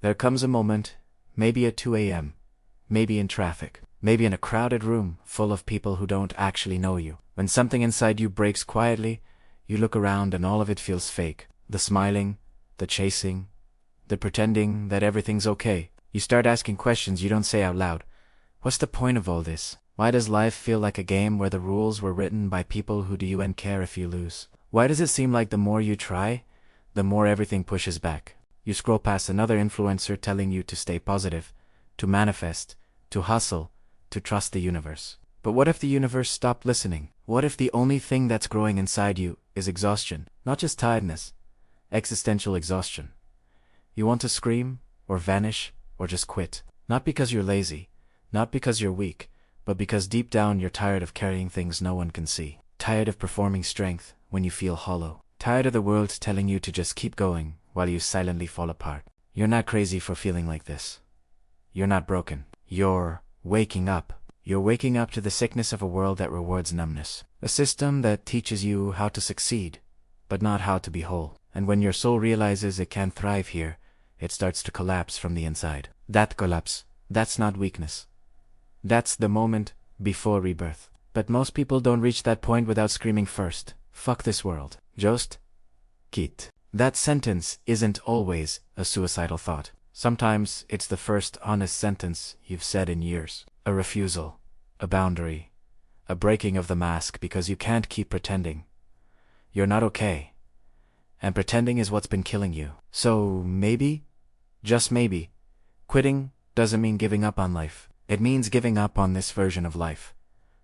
There comes a moment, maybe at 2 a.m., maybe in traffic, maybe in a crowded room full of people who don't actually know you, when something inside you breaks quietly. You look around and all of it feels fake. The smiling, the chasing, the pretending that everything's okay. You start asking questions you don't say out loud. What's the point of all this? Why does life feel like a game where the rules were written by people who do you and care if you lose? Why does it seem like the more you try, the more everything pushes back? You scroll past another influencer telling you to stay positive, to manifest, to hustle, to trust the universe. But what if the universe stopped listening? What if the only thing that's growing inside you is exhaustion? Not just tiredness, existential exhaustion. You want to scream, or vanish, or just quit. Not because you're lazy, not because you're weak, but because deep down you're tired of carrying things no one can see. Tired of performing strength when you feel hollow. Tired of the world telling you to just keep going while you silently fall apart. You're not crazy for feeling like this. You're not broken. You're waking up. You're waking up to the sickness of a world that rewards numbness. A system that teaches you how to succeed, but not how to be whole. And when your soul realizes it can't thrive here, it starts to collapse from the inside. That collapse, that's not weakness. That's the moment before rebirth. But most people don't reach that point without screaming first, "Fuck this world. Just quit." That sentence isn't always a suicidal thought. Sometimes it's the first honest sentence you've said in years. A refusal, a boundary, a breaking of the mask because you can't keep pretending. You're not okay. And pretending is what's been killing you. So maybe, just maybe, quitting doesn't mean giving up on life. It means giving up on this version of life.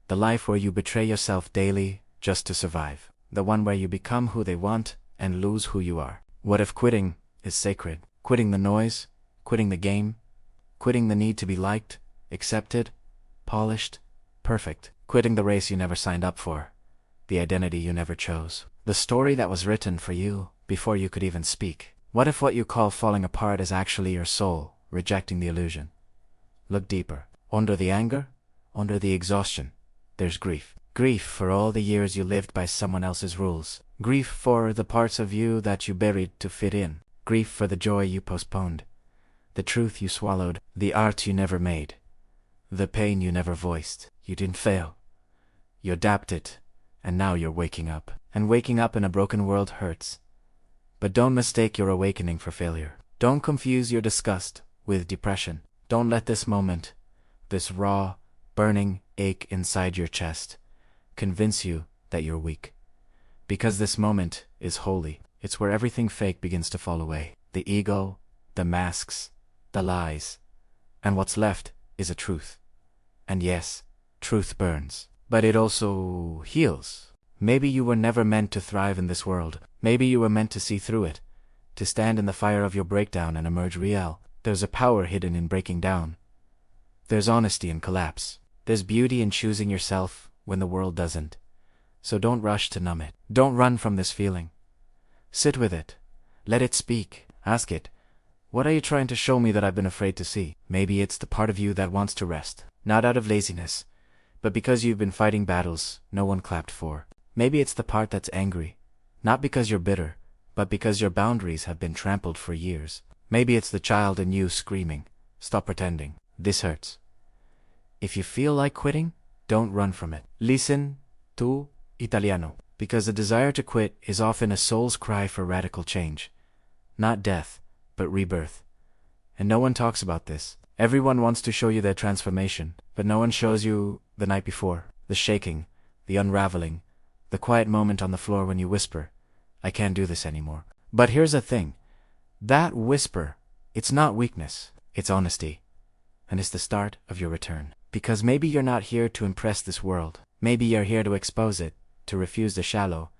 The life where you betray yourself daily just to survive. The one where you become who they want and lose who you are. What if quitting is sacred? Quitting the noise, quitting the game, quitting the need to be liked, accepted, polished, perfect. Quitting the race you never signed up for, the identity you never chose, the story that was written for you before you could even speak. What if what you call falling apart is actually your soul rejecting the illusion? Look deeper. Under the anger, under the exhaustion, there's grief. Grief for all the years you lived by someone else's rules. Grief for the parts of you that you buried to fit in. Grief for the joy you postponed, the truth you swallowed, the art you never made, the pain you never voiced. You didn't fail. You adapted, and now you're waking up. And waking up in a broken world hurts. But don't mistake your awakening for failure. Don't confuse your disgust with depression. Don't let this moment, this raw, burning ache inside your chest, convince you that you're weak. Because this moment is holy. It's where everything fake begins to fall away. The ego, the masks, the lies. And what's left is a truth. And yes, truth burns. But it also heals. Maybe you were never meant to thrive in this world. Maybe you were meant to see through it, to stand in the fire of your breakdown and emerge real. There's a power hidden in breaking down. There's honesty in collapse. There's beauty in choosing yourself when the world doesn't. So don't rush to numb it. Don't run from this feeling. Sit with it. Let it speak. Ask it, what are you trying to show me that I've been afraid to see? Maybe it's the part of you that wants to rest. Not out of laziness, but because you've been fighting battles no one clapped for. Maybe it's the part that's angry. Not because you're bitter, but because your boundaries have been trampled for years. Maybe it's the child in you screaming, "Stop pretending. This hurts." If you feel like quitting, don't run from it. Listen to Italiano. Because the desire to quit is often a soul's cry for radical change. Not death, but rebirth. And no one talks about this. Everyone wants to show you their transformation, but no one shows you the night before. The shaking, the unraveling, the quiet moment on the floor when you whisper, "I can't do this anymore." But here's the thing. That whisper, it's not weakness, it's honesty. And it's the start of your return. Because maybe you're not here to impress this world. Maybe you're here to expose it, to refuse the shallow,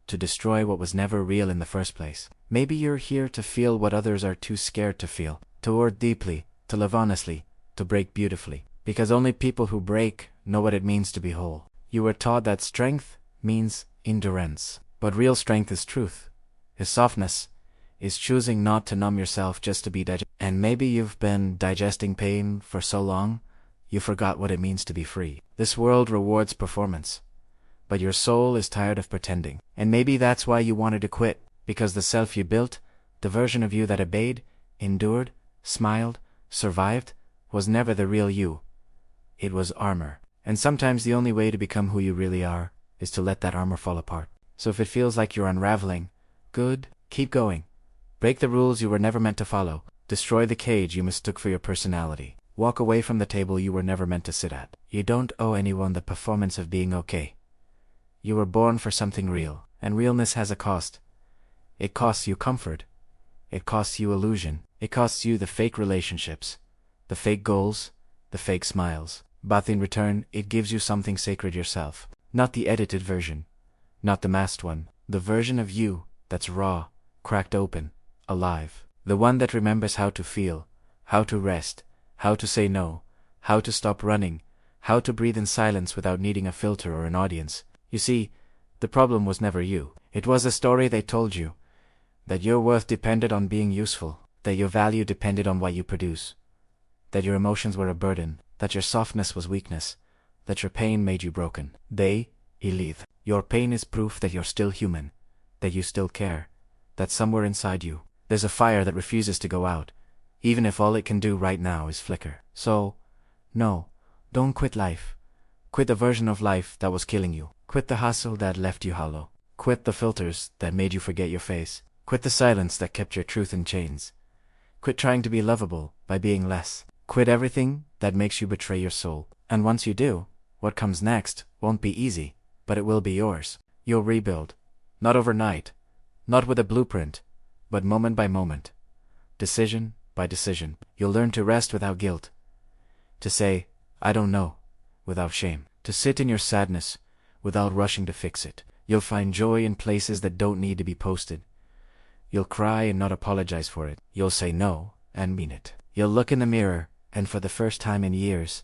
to destroy what was never real in the first place. Maybe you're here to feel what others are too scared to feel, to work deeply, to live honestly, to break beautifully. Because only people who break know what it means to be whole. You were taught that strength means endurance. But real strength is truth, is softness, is choosing not to numb yourself just to be digested. And maybe you've been digesting pain for so long, you forgot what it means to be free. This world rewards performance, but your soul is tired of pretending. And maybe that's why you wanted to quit, because the self you built, the version of you that obeyed, endured, smiled, survived, was never the real you. It was armor. And sometimes the only way to become who you really are is to let that armor fall apart. So if it feels like you're unraveling, good, keep going. Break the rules you were never meant to follow. Destroy the cage you mistook for your personality. Walk away from the table you were never meant to sit at. You don't owe anyone the performance of being okay. You were born for something real, and realness has a cost. It costs you comfort. It costs you illusion. It costs you the fake relationships, the fake goals, the fake smiles. But in return, it gives you something sacred yourself. Not the edited version. Not the masked one. The version of you that's raw, cracked open, alive. The one that remembers how to feel, how to rest, how to say no, how to stop running, how to breathe in silence without needing a filter or an audience. You see, the problem was never you. It was a story they told you. That your worth depended on being useful. That your value depended on what you produce. That your emotions were a burden. That your softness was weakness. That your pain made you broken. They, Elith. Your pain is proof that you're still human. That you still care. That somewhere inside you, there's a fire that refuses to go out, even if all it can do right now is flicker. So, no, don't quit life. Quit the version of life that was killing you. Quit the hustle that left you hollow. Quit the filters that made you forget your face. Quit the silence that kept your truth in chains. Quit trying to be lovable by being less. Quit everything that makes you betray your soul. And once you do, what comes next won't be easy, but it will be yours. You'll rebuild. Not overnight. Not with a blueprint, but moment by moment. Decision by decision. You'll learn to rest without guilt. To say, I don't know, without shame. To sit in your sadness, without rushing to fix it. You'll find joy in places that don't need to be posted. You'll cry and not apologize for it. You'll say no and mean it. You'll look in the mirror, and for the first time in years,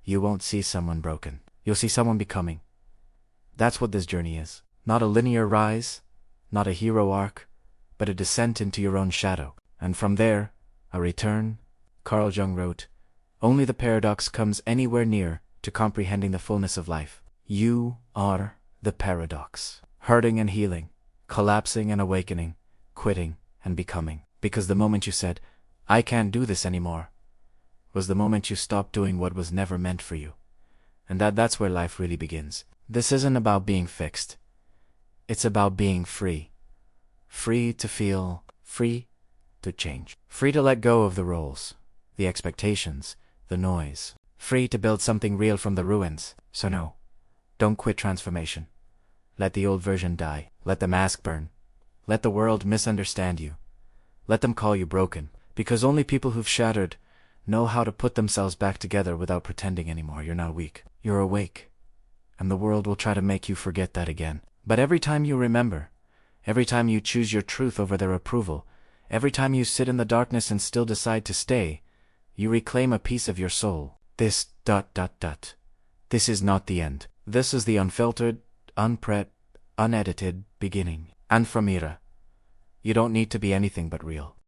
you won't see someone broken. You'll see someone becoming. That's what this journey is. Not a linear rise, not a hero arc, but a descent into your own shadow. And from there, a return. Carl Jung wrote, only the paradox comes anywhere near to comprehending the fullness of life. You are the paradox. Hurting and healing, collapsing and awakening, quitting and becoming. Because the moment you said, I can't do this anymore, was the moment you stopped doing what was never meant for you. And that's where life really begins. This isn't about being fixed. It's about being free. Free to feel, free to change. Free to let go of the roles, the expectations, the noise. Free to build something real from the ruins. So no, don't quit transformation. Let the old version die. Let the mask burn. Let the world misunderstand you. Let them call you broken. Because only people who've shattered know how to put themselves back together without pretending anymore. You're not weak. You're awake. And the world will try to make you forget that again. But every time you remember, every time you choose your truth over their approval, every time you sit in the darkness and still decide to stay, you reclaim a piece of your soul. This ... This is not the end. This is the unfiltered, unedited beginning. And from Mira, you don't need to be anything but real.